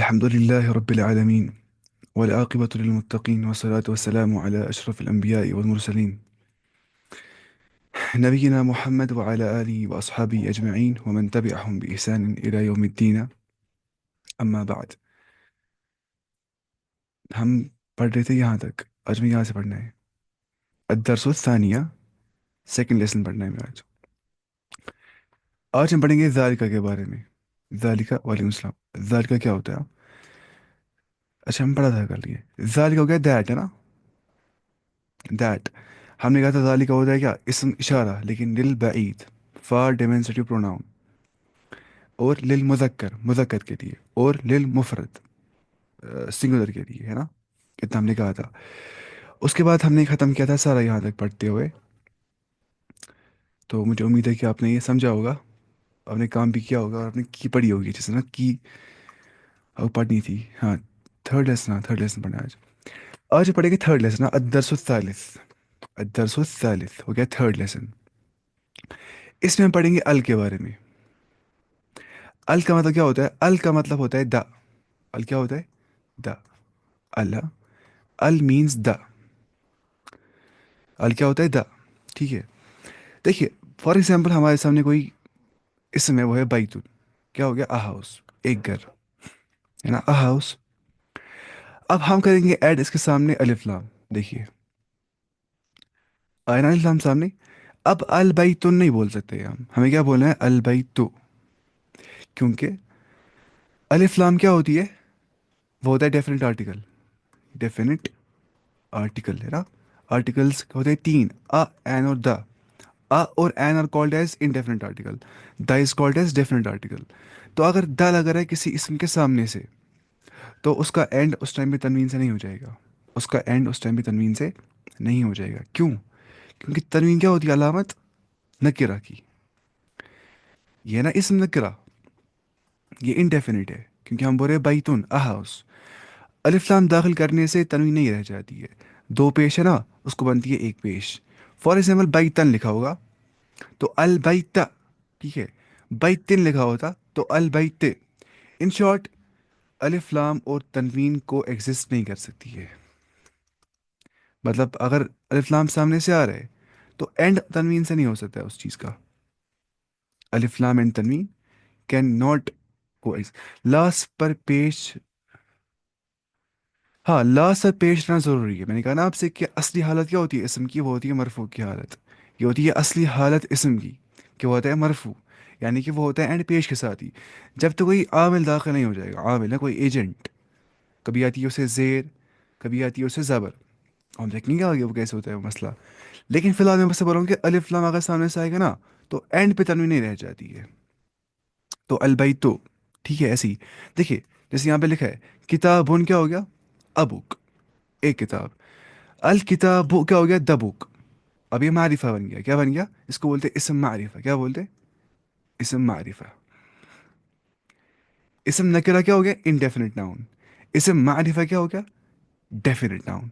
الحمد لله رب العالمين، والعاقبة للمتقين، والصلاة والسلام على أشرف الأنبياء والمرسلين، نبينا محمد وعلى آله وأصحابه أجمعين ومن تبعهم بإحسان إلى يوم الدين. أما بعد. ہم پڑھ رہے تھے یہاں تک، آج میں یہاں سے پڑھنا ہے الدرس الثانیہ، سیکنڈ لیسن پڑھنا ہے میں آج ہم پڑھیں گے ذالکہ کے بارے میں. ذالکہ، وعلیکم السلام. ذالکہ کیا ہوتا ہے؟ اچھا ہم پڑھا تھا کر لیے. ذالکہ ہو گیا دیٹ، ہے نا؟ دیٹ ہم نے کہا تھا ذالکہ ہوتا ہے کیا؟ اسم اشارہ، لیکن للبعید، فار ڈیمنسٹریٹو پروناؤن، اور للمذکر، مذکر کے لیے، اور للمفرد، سنگولر کے لیے، ہے نا؟ اتنا ہم نے کہا تھا. اس کے بعد ہم نے ختم کیا تھا سارا یہاں تک پڑھتے ہوئے. تو مجھے امید ہے کہ آپ نے یہ سمجھا ہوگا، آپ نے کام بھی کیا ہوگا، اور آپ نے کی پڑھی ہوگی جیسے نا کی پڑھنی تھی. ہاں، تھرڈ لیسن، ہاں تھرڈ لیسن پڑھنا ہے آج. آج پڑھیں گے تھرڈ لیسن، الدرس الثالث. الدرس الثالث ہو گیا تھرڈ لیسن. اس میں ہم پڑھیں گے ال کے بارے میں. ال کا مطلب کیا ہوتا ہے؟ ال کا مطلب ہوتا ہے دا. ال کیا ہوتا ہے؟ دا. ال، ال مینس دا. ال کیا ہوتا ہے؟ دا. ٹھیک ہے. دیکھیے فار ایگزامپل ہمارے سامنے کوئی اسم ہے، وہ ہے بیتن. کیا ہو گیا؟ اے ہاؤس، ایک گھر، ہے نا؟ A house. اب ہم کریں گے ایڈ اس کے سامنے الف لام. دیکھیے آئے نا الف لام سامنے. اب البیتن نہیں بول سکتے ہمیں کیا بولنا ہے؟ البیتو. کیونکہ الف لام کیا ہوتی ہے؟ وہ ہوتا ہے ڈیفینٹ آرٹیکل. ڈیفینٹ آرٹیکل، ہے نا؟ آرٹیکلس ہوتے ہیں تین، این اور دا. اور an are called as indefinite article. The is called as definite article. تو اگر دا لگ رہا ہے کسی اسم کے سامنے سے، تو اس کا اینڈ اس ٹائم پہ تنوین سے نہیں ہو جائے گا. اس کا اینڈ اس ٹائم پہ تنوین سے نہیں ہو جائے گا. کیوں؟ کیونکہ تنوین کیا ہوتی ہے؟ علامت نکرہ کی. یہ نا اسم نکرہ، یہ انڈیفینٹ ہے، کیونکہ ہم بول رہے ہیں بیتن، اے ہاؤس. الف لام داخل کرنے سے تنوین نہیں رہ جاتی ہے. دو پیش ہے نا، اس کو بنتی ہے ایک پیش. فار ایگزامپل بیتن لکھا ہوگا تو البیت، ٹھیک ہے. بیتن لکھا ہوتا تو البیت. ان شارٹ الف لام اور تنوین کو ایگزسٹ نہیں کر سکتی ہے. مطلب اگر الف لام سامنے سے آ رہا ہے تو اینڈ تنوین سے نہیں ہو سکتا ہے اس چیز کا. الف لام اینڈ تنوین کین ناٹ کو لاسٹ پر پیش. ہاں، لاسٹ پر پیش رہنا ضروری ہے. میں نے کہا نا آپ سے کہ اصلی حالت کیا ہوتی ہے اسم کی؟ وہ ہوتی ہے مرفوع کی حالت. یہ ہوتی ہے اصلی حالت اسم کی، کہ وہ ہوتا ہے مرفوع، یعنی کہ وہ ہوتا ہے اینڈ پیش کے ساتھ ہی. جب تو کوئی عامل داخل نہیں ہو جائے گا، عامل ہے کوئی ایجنٹ. کبھی آتی ہے اسے زیر، کبھی آتی ہے اسے زبر. ہم دیکھیں گے آگے وہ کیسے ہوتا ہے وہ مسئلہ. لیکن فی الحال میں بس بولوں کہ الف لام اگر سامنے سے آئے گا نا تو اینڈ پہ تنوین نہیں رہ جاتی ہے. تو البیتو، ٹھیک ہے. ایسی دیکھیے جیسے یہاں پہ لکھا ہے کتابن، کیا ہو گیا؟ ابوک، ایک کتاب. الکتاب کیا ہو گیا؟ دا بک. اب یہ معرفہ بن گیا. کیا بن گیا؟ اس کو بولتے اسم معرفہ. کیا بولتے؟ اسم معرفہ. اسم نکرہ کیا ہو گیا؟ Indefinite noun. اسم معرفہ کیا ہو گیا؟ Definite noun.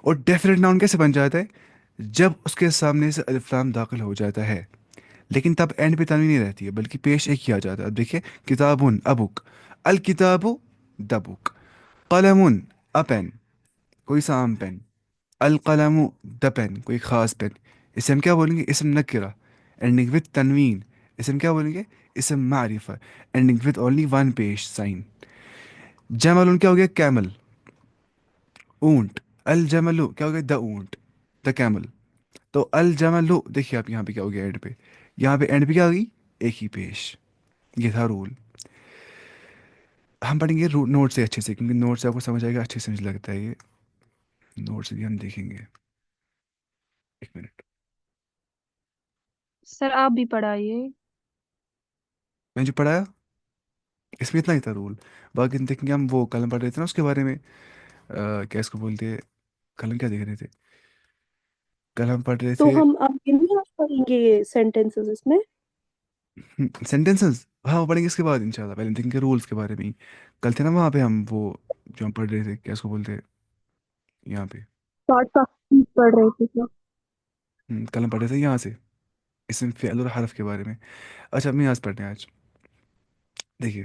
اور ڈیفینٹ ناؤن کیسے بن جاتا ہے؟ جب اس کے سامنے سے الف لام داخل ہو جاتا ہے، لیکن تب اینڈ پہ تنوین نہیں رہتی ہے بلکہ پیش ایک کیا جاتا ہے. اب دیکھیے کتابن ابوک، الکتاب دا بک. قلم اپن، کوئی سا عام پین. القلم دا پین، کوئی خاص پین. اسے ہم کیا بولیں گے؟ اسم نکرہ اینڈنگ وتھ تنوین. اسے ہم کیا بولیں گے؟ اسم معرفہ اینڈنگ وتھ اونلی ون پیش سائن. جمل کیا ہو گیا؟ کیمل، اونٹ. الجمل کیا ہو گیا؟ دا اونٹ، دا کیمل. تو الجمل، دیکھیے آپ یہاں پہ کیا ہو گیا اینڈ پہ؟ یہاں پہ اینڈ پہ کیا ہوگی؟ ایک ہی پیش. یہ تھا رول. ہم پڑھیں گے نوٹ سے اچھے سے، کیونکہ نوٹ سے آپ کو سمجھ آئے گا اچھے سے. مجھے لگتا ہے یہ نوٹ سے بھی ہم دیکھیں گے. ایک منٹ. سر آپ بھی پڑھائیے. میں جو پڑھایا اس میں اتنا ہی تھا رول. باقی دیکھیں گے ہم. وہ کل ہم پڑھ رہے تھے نا اس کے بارے میں، کیا اس کو بولتے ہیں؟ کل ہم کیا دیکھ رہے تھے؟ کل ہم پڑھ رہے تو تھے ہم آگے نہیں آپ پڑھیں گے یہ سینٹینسز اس میں؟ سینٹینسز. ہاں وہ پڑھیں گے اس کے بعد انشاءاللہ. پہلے دیکھیں گے رولس کے بارے میں ہی. کل تھے نا وہاں پہ ہم، وہ جو ہم پڑھ رہے تھے، کیا اس کو بولتے ہیں یہاں پہ؟ شارٹ کا پڑھ رہے تھے سر. کل ہم پڑھ رہے تھے یہاں سے اسم فعل اور حرف کے بارے میں. اچھا ہم یہاں سے پڑھتے ہیں آج. دیکھیے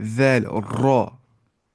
ذال، را،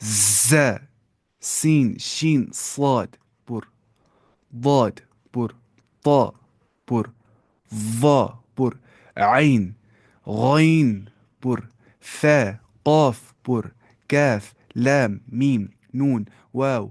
ز، سين، شين، صاد، بر. ضاد، بر. طا، بر. ظا، بر. عين، غين، بر. ثاء، قاف، بر. كاف، لام، ميم، نون، واو،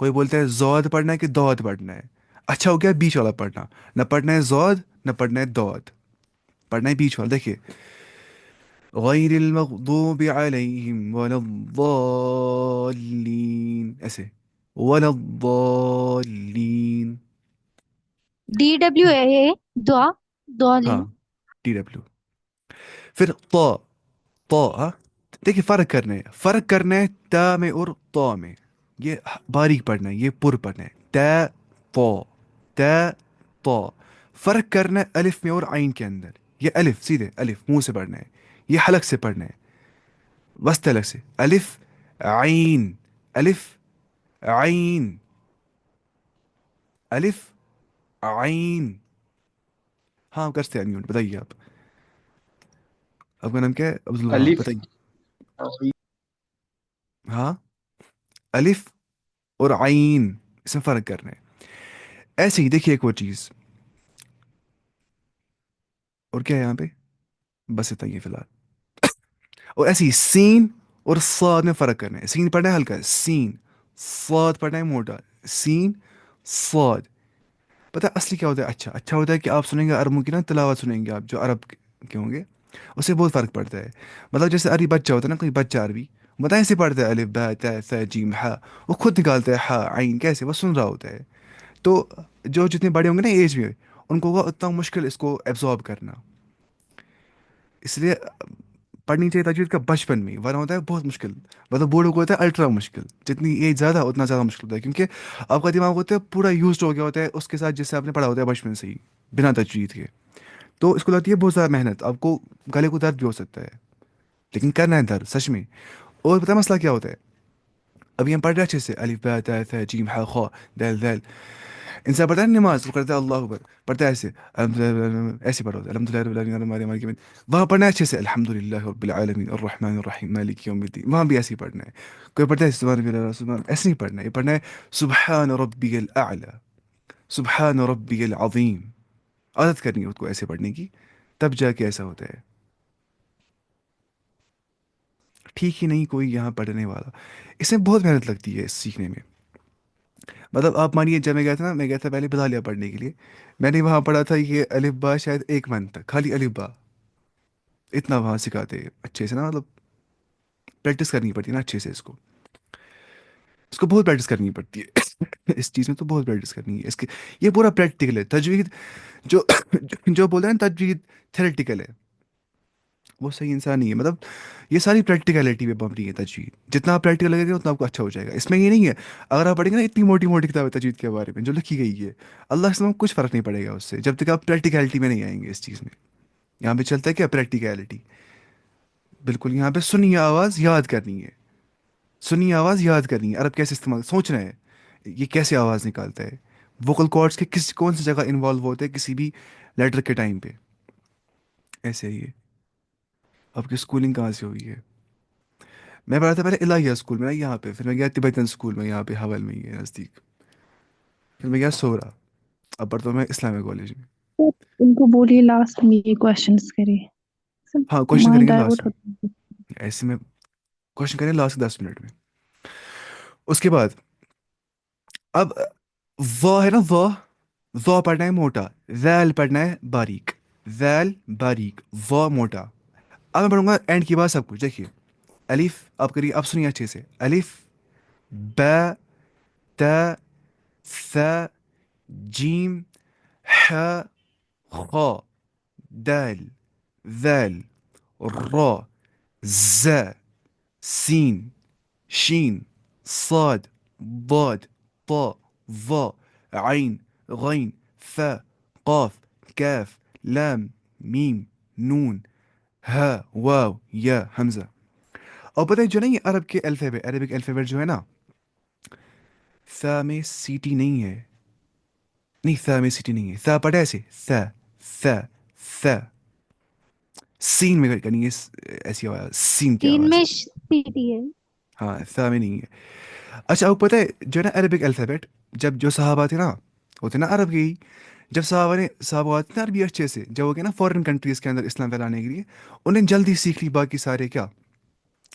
کوئی بولتا ہے زود پڑھنا ہے کہ دود پڑھنا ہے. اچھا ہو گیا بیچ والا پڑھنا. نہ پڑھنا ہے زود نہ پڑھنا ہے دود, پڑھنا ہے بیچ والا. دیکھیے غیر المغضوب علیہم ولا الضالین, ایسے ولا الضالین. DWA دعا دعا ہاں لینا. T W. پھر طا, طا ہاں. دیکھیے فرق کرنا ہے تا میں اور طا میں. یہ باریک پڑھنا ہے, یہ پر پڑھنا ہے. تا طا, تا طا. فرق کرنا ہے الف میں اور عین کے اندر. یہ الف سیدھے الف منہ سے پڑھنا ہے, یہ حلق سے پڑھنا ہے, وسط حلق سے. الف عین, الف عین, الف عین. ہاں کر سکتے ہیں unmute. بتائیے آپ کا نام کیا ہے؟ عبد الوہاب. الف بتائیے. ہاں الف اور عین, اس میں فرق کرنا ہے. ایسے ہی دیکھیے ایک اور چیز, اور کیا ہے یہاں پہ, بس اتنا ہی ہے فی الحال. اور ایسے ہی سین اور صاد میں فرق کرنا ہے. سین پڑھنا ہے ہلکا, سین. صاد پڑھنا ہے موٹا, سین صاد. پتہ ہے اصلی کیا ہوتا ہے؟ اچھا ہوتا ہے کہ آپ سنیں گے عربوں کی نا تلاوت سنیں گے آپ, جو عرب کے ہوں گے, اس سے بہت فرق پڑتا ہے. مطلب جیسے عربی بچہ ہوتا ہے نا, کوئی بچہ عربی بتائیں ایسے پڑھتا ہے الف با تا ثا جیم ہا, وہ خود نکالتا ہے ہا عین کیسے, وہ سن رہا ہوتا ہے. تو جو جتنے بڑے ہوں گے نا ایج میں, ان کو وہ اتنا مشکل اس کو ایبزارب کرنا. اس لیے پڑھنی چاہیے تجوید کا بچپن میں, ورنہ ہوتا ہے بہت مشکل. مطلب بوڑھوں کو ہوتا ہے الٹرا مشکل, جتنی ایج زیادہ اتنا زیادہ مشکل ہوتا ہے, کیونکہ آپ کا دماغ ہوتا ہے پورا یوزڈ ہو گیا ہوتا ہے اس کے ساتھ جس سے آپ نے پڑھا ہوتا ہے بچپن سے ہی بنا تجوید کے. تو اس کو لگتی ہے بہت زیادہ محنت, آپ کو گلے کو درد بھی ہو سکتا ہے, لیکن کرنا ہے درد سچ میں. اور پتہ ہے مسئلہ کیا ہوتا ہے؟ ابھی ہم پڑھ رہے ہیں اچھے سے الف با تا ثا جیم ہا خا دال دال. انسان پڑھتا ہے نماز, وہ کرتا ہے اللہ اکبر, پڑھتا ہے ایسے ایسے پڑھا ہوتا ہے الحمد للہ رب العالمین الرحمن الرحیم. وہاں پڑھنا ہے اچھے سے الحمد للہ رب العالمین الرحمن الرحیم مالک یوم الدین, وہاں بھی ایسے ہی پڑھنا ہے. کوئی پڑھتا ہے سبحان ربی الاعلیٰ, سبحان, ایسے نہیں پڑھنا ہے. یہ پڑھنا ہے سبحان ربی الاعلیٰ سبحان ربی العظیم. عادت کرنی ہے خود کو ایسے پڑھنے کی, تب جا کے ایسا ہوتا ہے. ٹھیک ہی نہیں کوئی یہاں پڑھنے والا. اس میں بہت محنت لگتی ہے اس سیکھنے میں. مطلب آپ مانیے جب میں گیا تھا نا, میں گیا تھا پہلے بتالیہ پڑھنے کے لیے. میں نے وہاں پڑھا تھا یہ الف با شاید 1 منتھ تک, خالی الف با. اتنا وہاں سکھاتے اچھے سے نا, مطلب پریکٹس کرنی پڑتی ہے نا اچھے سے. اس کو بہت پریکٹس کرنی پڑتی ہے. اس چیز میں تو بہت پریکٹس کرنی ہے. یہ پورا پریکٹیکل ہے. تجوید جو جو بولتے ہیں نا تجوید تھیریٹیکل ہے, وہ صحیح انسان نہیں ہے. مطلب یہ ساری پریکٹیکلٹی پہ بم رہی ہے تجوید. جتنا آپ پریکٹیکل لگے گا اتنا آپ کو اچھا ہو جائے گا. اس میں یہ نہیں ہے اگر آپ پڑھیں گے نا اتنی موٹی موٹی کتابیں تجوید کے بارے میں جو لکھی گئی ہے, اللہ کے سامنے کچھ فرق نہیں پڑے گا اس سے, جب تک آپ پریکٹیکلٹی میں نہیں آئیں گے. اس چیز میں یہاں پہ چلتا ہے کیا پریکٹیکلٹی, بالکل یہاں پہ سنی آواز یاد کرنی ہے. سنی آواز یاد کرنی ہے. عرب کیسے استعمال, سوچنا ہے یہ کیسے آواز نکالتا ہے, ووکل کارڈز کے کون سی جگہ انوالو ہوتے ہیں کسی بھی لیٹر کے ٹائم پہ. ایسے ہی ہے. آپ کی اسکولنگ کہاں سے ہوئی ہے؟ میں پڑھا تھا پہلے الہیہ اسکول میں نا یہاں پہ, پھر میں گیا تبیتن اسکول میں یہاں پہ حول میں ہی ہے نزدیک, پھر میں گیا سورا, اب پڑھتا ہوں میں اسلامیہ کالج میں. تو ان کو بولیے لاسٹ میں یہ کوشچنس کرے, ہاں کوشچن کریں مائنڈ گے لاسٹ ڈائیورٹ میں, ہوتا ہے. ایسے میں کوشچن کریں لاسٹ 10 منٹ میں. اس کے بعد اب وا ہے نا, وا پڑھنا ہے موٹا, ذیل پڑھنا ہے باریک, ذیل باریک, وا موٹا. اب میں پڑھوں گا اینڈ کی بات سب کچھ. دیکھیے الف, آپ کریے, آپ سنیے اچھے سے, الف با تا ثا جیم ح خا دال ذال را ز سین شین صاد ضاد طا ظا عین غین فا قاف کاف لام میم نون ہا واو یا حمزہ. اور پتہ ہے جو نا یہ عرب کے الفابet, عربک الفابet جو ہے نا, ثا میں سیٹی نہیں ہے, نہیں ثا میں سیٹی نہیں ہے. ثا پڑھا ایسے, ثا ثا ثا. سین میں کرنی ہے ایسی آواز, سین کی تین آواز. میں سیٹی ہے. ہاں ثا میں نہیں ہے. اچھا آپ کو پتہ ہے جو ہے نا عربک الفابet, جب جو صحابہ تھے نا, ہوتے نا عرب کے ہی, جب صحابہ آتے نا عربی اچھے سے, جب وہ گئے نا فارن کنٹریز کے اندر اسلام پھیلانے کے لیے, انہیں جلدی سیکھ لی باقی سارے کیا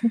sir.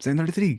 7:33,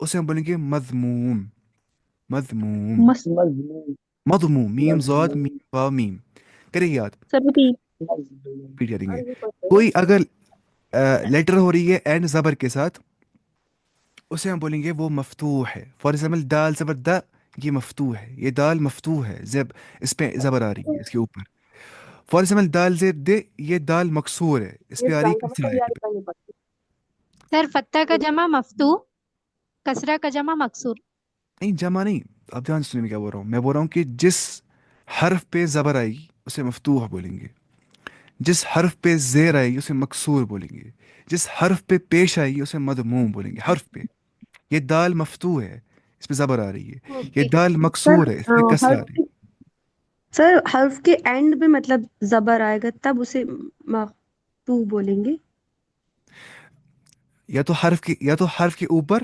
اسے ہم بولیں گے مذموم. مذموم. مس مضموم. میم زاد میم واو میم. کریں یاد. سر repeat. ریپیٹ کریں گے. کوئی اگر لیٹر ہو رہی ہے اینڈ زبر کے ساتھ اسے ہم بولیں گے وہ مفتوح ہے. فار ایگزامپل دال زبر دا یہ مفتوح ہے. یہ دال مفتوح ہے. اس پہ زبر آ رہی ہے اس کے اوپر. فار ایگزامپل دال زیر دے یہ دال مکسور ہے. اس پہ آ رہی ہے کسرہ ہے. سر فتح کا جمع مفتوح، کسرہ کا جمع مکسور. نہیں جمع نہیں. اب دھیان سے سنیں میں کیا بول رہا ہوں. میں بول رہا ہوں کہ جس حرف پہ زبر آئے گی اسے مفتوح بولیں گے. جس حرف پہ زیر آئے گی اسے مکسور بولیں گے. جس حرف پہ پیش آئے گی اسے مضموم بولیں گے. حرف پہ یہ دال مفتوح ہے اس پہ زبر آ رہی ہے. یہ اوکے. دال مکسور ہے اس پہ کسر آ رہی ہے. سر حرف کے اینڈ میں مطلب زبر آئے گا تب اسے مفتوح بولیں گے. یا تو حرف کے اوپر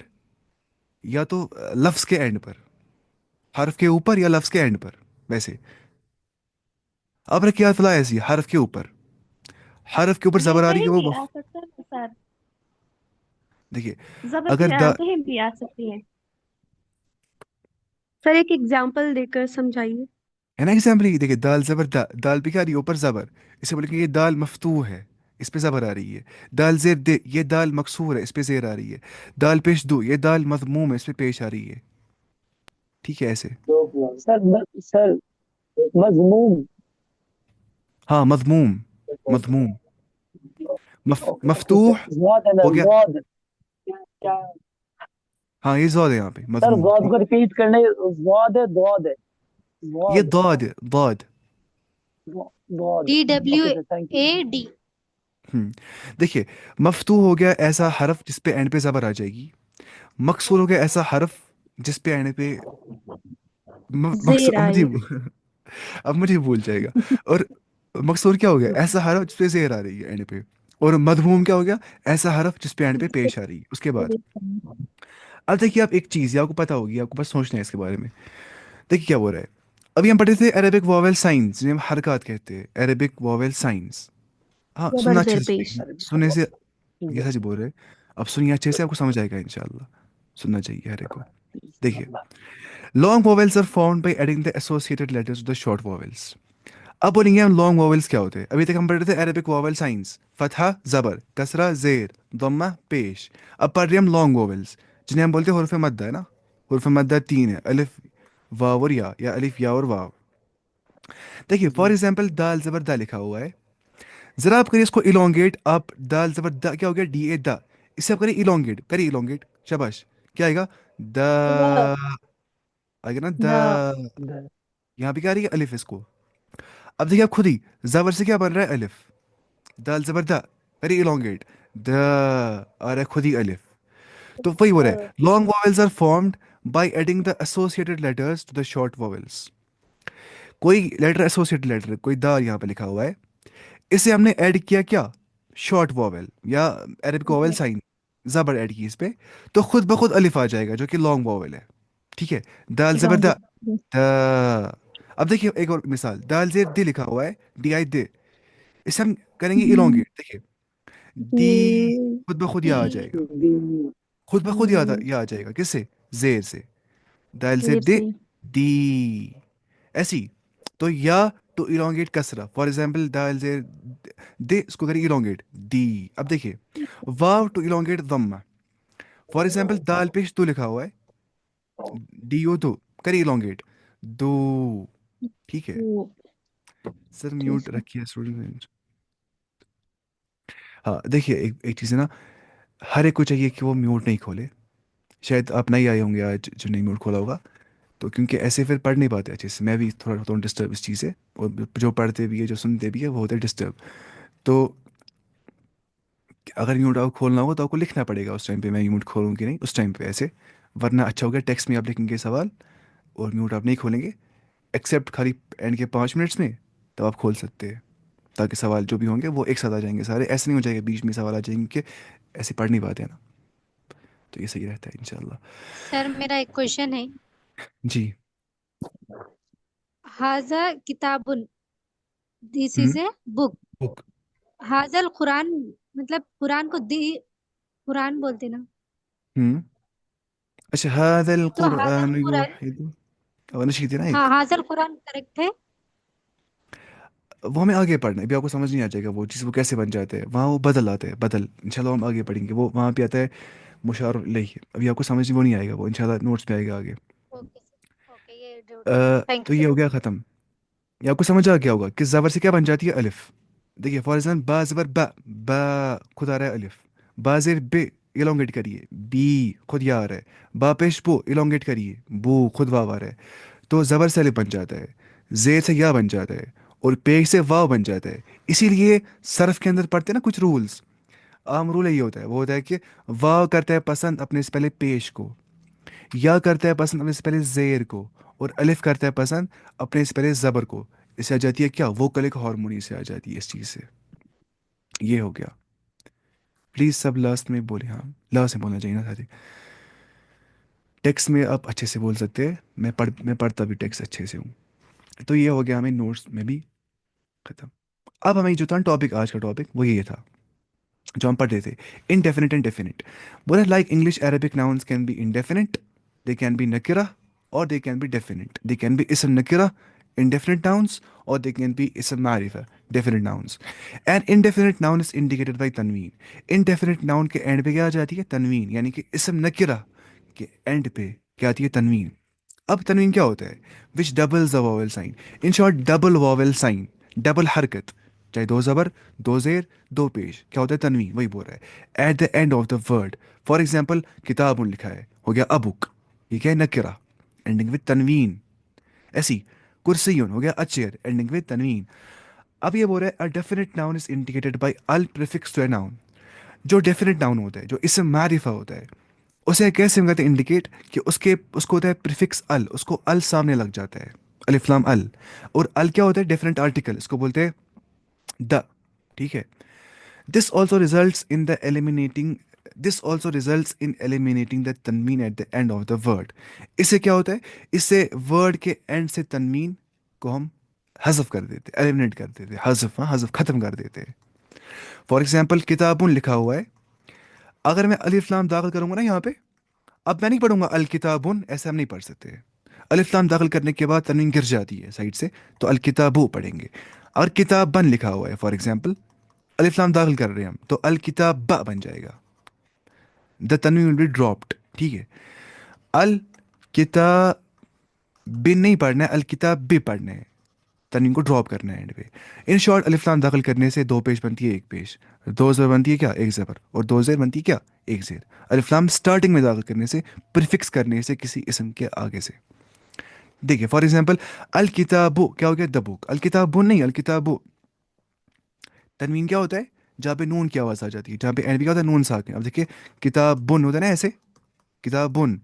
یا تو لفظ کے اینڈ پر. حرف کے اوپر یا لفظ کے اینڈ پر. ویسے اب رکھیے فلا ایسی حرف کے اوپر زبر آ رہی ہے وہ بھی آ سکتا ہے نا سر، دیکھیے زبر اگر کہیں بھی آ سکتی ہے. سر ایک ایگزامپل دے کر سمجھائیے. ہے نا ایگزامپل ہی دیکھیے دال زبر دا. دال پہ کیا آ رہی ہے اوپر زبر. اسے بولیں گے یہ دال مفتوح ہے اس پہ زبر آ رہی ہے. دال زیر دے یہ دال مکسور ہے اس پہ زیر آ رہی ہے. دال پیش دو یہ دال مضموم ہے اس پہ پیش آ رہی ہے. ٹھیک ہے ایسے. سر مضموم. ہاں مضموم. مضموم. مفتوح زاد ہے نا ہو گیا. زاد. کیا ہاں یہ زاد ہے یہاں پہ سر مضموم. زاد کو ریپیٹ کرنے زاد ہے داد ہے یہ زاد ضاد ہے ضاد. داد. DWAD. Okay sir thank you. دیکھیے مفتوح ہو گیا ایسا حرف جس پہ اینڈ پہ زبر آ جائے گی. مکسور ہو گیا ایسا حرف جس پہ اینڈ پہ زیر آئے. اب مجھے بھول جائے گا. اور مکسور کیا ہو گیا ایسا حرف جس پہ زیر آ رہی ہے اینڈ پہ. اور مدھموم کیا ہو گیا ایسا حرف جس پہ اینڈ پہ پیش آ رہی ہے. اس کے بعد اب دیکھیے آپ ایک چیز یہ آپ کو پتا ہوگی آپ کو بس سوچنا ہے اس کے بارے میں. دیکھیے کیا بول رہا ہے. ابھی ہم پڑھے تھے عربک واول سائنس جنہیں ہم حرکات کہتے ہیں. عربک واول سائنس. ہاں زبر سننا زیر اچھے سے پیش. سننے سے یہ سچ بول رہے. اب سنیے اچھے سے آپ کو سمجھ آئے گا انشاءاللہ. سننا چاہیے ہر ایک کو. دیکھیے long vowels are formed by adding the associated letters to the short vowels. اب بولیں گے ہم لانگ vowels کیا ہوتے ہیں. ابھی تک ہم پڑھ رہے تھے عربک واول سائنس. فتحہ زبر کسرہ زیر ضمہ پیش. اب پڑھ رہے ہم لانگ vowels جنہیں ہم بولتے ہیں حروف مدہ ہے نا. حروف مدہ 3 ہے الف واو اور یا الف یا اور واو. دیکھیے فار ایگزامپل دال زبر دا لکھا ہوا ہے. ذرا آپ کریے اس کو الانگیٹ. آپ دال زبر دا کیا ہو گیا ڈی اے دا. اسے آپ کریں الانگیٹ. کریے الانگیٹ. شاباش. کیا آئے گا دا آئے گا نا دا. یہاں پہ کیا آ رہی ہے الف اس کو. اب دیکھیے آپ خود ہی زبر سے کیا بن رہا ہے الف. دال زبر دا کریے الانگیٹ دا آ رہا ہے خود ہی الف. تو وہی بول رہا ہے long vowels are formed by adding the associated letters to the short vowels. کوئی لیٹر ایسوسیٹ لیٹر کوئی دا یہاں پہ لکھا ہوا ہے. اسے ہم نے ایڈ کیا کیا شارٹ واول یا عربک واول سائن زبر ایڈ کی اس پہ تو خود بخود الف آ جائے گا جو کہ لانگ واول ہے. ٹھیک ہے. دال زبر دا دا. اب دیکھیے ایک اور مثال دال زیر دی لکھا ہوا ہے ڈی آئی دے. اسے ہم کریں گے الانگیٹ. دیکھیے دی خود بخود یہ آ جائے گا. خود بخود یہ آ جائے گا کس سے زیر سے. دال زیر دے دی ایسی. تو یا ٹو الانگیٹ کسرہ فار ایگزامپل دال زیر دے اس کو کریں الانگیٹ دی. اب دیکھیے واو ٹو الانگیٹ ضمہ فار ایگزامپل دال پیش دو لکھا ہوا ہے ڈی او دو کری الانگیٹ دو. ٹھیک ہے. سر میوٹ رکھیے اسٹوڈنٹ. ہاں دیکھیے ایک چیز ہے نا ہر ایک کو چاہیے کہ وہ میوٹ نہیں کھولے. شاید آپ نہیں آئے ہوں گے آج جو نہیں میوٹ کھولا ہوگا تو کیونکہ ایسے پھر پڑھ نہیں پاتے اچھے سے. میں بھی تھوڑا ہوتا ہوں ڈسٹرب اس چیز سے. اور جو پڑھتے بھی ہے جو سنتے بھی ہے وہ ہوتے ہیں ڈسٹرب. تو اگر میوٹ آپ کھولنا ہوگا تو آپ کو لکھنا پڑے گا اس ٹائم پہ میں میوٹ کھولوں کہ نہیں اس ٹائم پہ ایسے. ورنہ اچھا ہوگا ٹیکسٹ میں آپ لکھیں گے سوال اور میوٹ آپ نہیں کھولیں گے ایکسیپٹ خالی اینڈ کے 5 منٹس میں تب آپ کھول سکتے ہیں تاکہ سوال جو بھی ہوں گے وہ ایک ساتھ آ جائیں گے سارے. ایسے نہیں ہو جائے گا بیچ میں سوال آ جائیں گے کہ ایسے پڑھ نہیں پاتے ہیں نا. تو یہ صحیح رہتا ہے انشاءاللہ. سر میرا ایک کوشچن ہے. جی ہاذا کتاب دس ہم از اے بک. بک. ہاذا القرآن مطلب قرآن کو دی قرآن بولتے نا. ہم اچھا هذا تو حاضر القرآن قرآن، يوحد، اور نشید ہے نا ہاں ایک، حاضر قرآن کریکٹ ہے. وہ ہمیں آگے پڑھنا ہے، ابھی آپ کو سمجھ نہیں آ جائے گا وہ چیز وہ کیسے بن جاتے ہیں، وہاں وہ بدل آتے ہیں، بدل انشاءاللہ ہم آگے پڑھیں گے، وہ وہاں پہ آتا ہے مشار الیہ، ابھی آپ کو سمجھ وہ نہیں آئے گا، وہ انشاءاللہ نوٹس پہ آئے گا آگے. اوکے سر، اوکے یہ ڈیوٹ کریں، تھینک تو یو یہ سر. ہو گیا ختم. یہ آپ کو سمجھ آ گیا ہوگا کہ زبر سے کیا بن جاتی ہے الف. دیکھیے فار ایگزامپل با زبر با، با خود آ رہا ہے الف. با زیر بے الونگیٹ کریے، بی خود یا آ رہا ہے. با پیش بو الونگیٹ کریے، بو خود واو آ رہا ہے. تو زبر سے الف بن جاتا ہے، زیر سے یا بن جاتا ہے، اور پیش سے واو بن جاتا ہے. اسی لیے صرف کے اندر پڑھتے ہیں نا کچھ رولز، عام رول یہ ہوتا ہے، وہ ہوتا ہے کہ واو کرتا ہے پسند اپنے سے پہلے پیش کو، یا کرتا ہے پسند اپنے سے پہلے زیر کو، اور الف کرتا ہے پسند اپنے سے پہلے زبر کو. اس سے آ جاتی ہے کیا ووکلک ہارمونی سے آ جاتی ہے اس چیز سے. یہ ہو گیا. پلیز سب لاسٹ میں بولے، ہاں لاسٹ میں بولنا چاہیے نا ساتھی. ٹیکسٹ میں آپ اچھے سے بول سکتے ہیں، میں پڑھتا بھی ٹیکسٹ اچھے سے ہوں. تو یہ ہو گیا ہمیں نوٹس میں بھی ختم. اب ہمیں جو تھا ٹاپک، آج کا ٹاپک وہ یہ تھا جو ہم پڑھ رہے تھے، انڈیفینٹ اینڈ ڈیفینٹ. بولے like English Arabic nouns can be indefinite, they can be نکرہ، اور they can be definite. They can be اسم نکرہ indefinite nouns, or they can be اسم معرفہ definite nouns. And indefinite noun is indicated by تنوین. indefinite noun کے end پہ کیا آ جاتی ہے تنوین، یعنی کہ اسم نکرہ کے اینڈ پہ کیا آتی ہے تنوین. اب تنوین کیا ہوتا ہے؟ which doubles the vowel sign. in short double vowel sign، double حرکت، چاہے دو زبر، دو زیر، دو پیش، کیا ہوتا ہے تنوین، وہی بول رہا ہے. At the end of the word, for example کتاب لکھا ہے، ہو گیا ابک، یہ کیا ہے نکرہ، اینڈنگ وتھ تنوین. ایسی کرسی ہو گیا اچیر، اینڈنگ وتھ تنوین. اب یہ بول رہا ہے definite noun is indicated by ال پریفکس ٹو اے ناؤن. جو ڈیفینٹ ناؤن ہوتا ہے، جو اسم معرفہ ہوتا ہے، اسے کیسے ہم کہتے ہیں انڈیکیٹ، کہ اس کو ہوتا ہے پریفکس ال، اس کو ال سامنے لگ جاتا ہے، الف لام ال. اور ال کیا ہوتا ہے ڈیفینٹ آرٹیکل، اس کو بولتے ہیں دا. ٹھیک ہے. This also results in the eliminating this also results in eliminating the تنوین at the end of the word. اس سے کیا ہوتا ہے، اس سے ورڈ کے اینڈ سے تنوین کو ہم حذف کر دیتے، ایلیمنیٹ کر دیتے، حذف، ہاں حذف ختم کر دیتے. فار ایگزامپل کتابن لکھا ہوا ہے، اگر میں الف لام داخل کروں گا نا یہاں پہ، اب میں نہیں پڑھوں گا الکتابن، ایسے ہم نہیں پڑھ سکتے. الف لام داخل کرنے کے بعد تنوین گر جاتی ہے سائڈ سے، تو الکتابو پڑھیں گے. اور کتابن لکھا ہوا ہے فار ایگزامپل، الف لام داخل کر رہے ہیں ہم، تو الکتاب با بن جائے گا، دا تنوین ول بی ڈراپڈ. ٹھیک ہے. الکتاب بن نہیں پڑھنا ہے، الکتاب بھی پڑھنا ہے، تنوین کو ڈراپ کرنا ہے اینڈ پہ. ان شارٹ الف لام داخل کرنے سے دو پیش بنتی ہے، ایک پیش، دو زبر بنتی ہے کیا ایک زبر، اور دو زیر بنتی ہے کیا ایک زیر. الف لام اسٹارٹنگ میں داخل کرنے سے، پریفکس کرنے سے کسی اسم کے آگے سے. دیکھیے فار ایگزامپل الکتابو کیا ہو گیا دا بک، الکتابو نہیں الکتابو. تنوین کیا ہوتا ہے جہاں پہ نون کی آواز آ جاتی ہے، جہاں پہ اینڈ بھی کیا ہوتا ہے نون ساکن. اب دیکھیے کتاب بن ہوتا ہے نا ایسے، کتاب بن،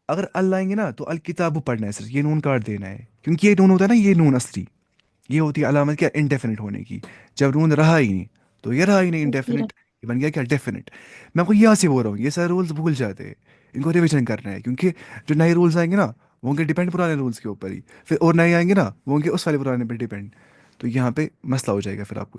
اگر ال لائیں گے نا تو الکتاب پڑھنا ہے صرف، یہ نون کاٹ دینا ہے، کیونکہ یہ نون ہوتا ہے نا، یہ نون اصلی، یہ ہوتی ہے علامت کیا انڈیفینٹ ہونے کی. جب نون رہا ہی نہیں تو یہ رہا ہی نہیں انڈیفینٹ، یہ بن گیا کیا ڈیفینٹ. میں آپ کو یہاں سے بول رہا ہوں، یہ سارے رولز بھول جاتے ہیں، ان کو ریویژن کرنا ہے، کیونکہ جو نئے رولز آئیں گے نا وہ ہوں گے ڈیپینڈ پرانے رولز کے اوپر ہی، پھر اور نئے آئیں گے نا وہ ہوں گے اس والے پرانے پہ ڈیپینڈ. تو یہاں پہ مسئلہ ہو جائے گا پھر آپ کو.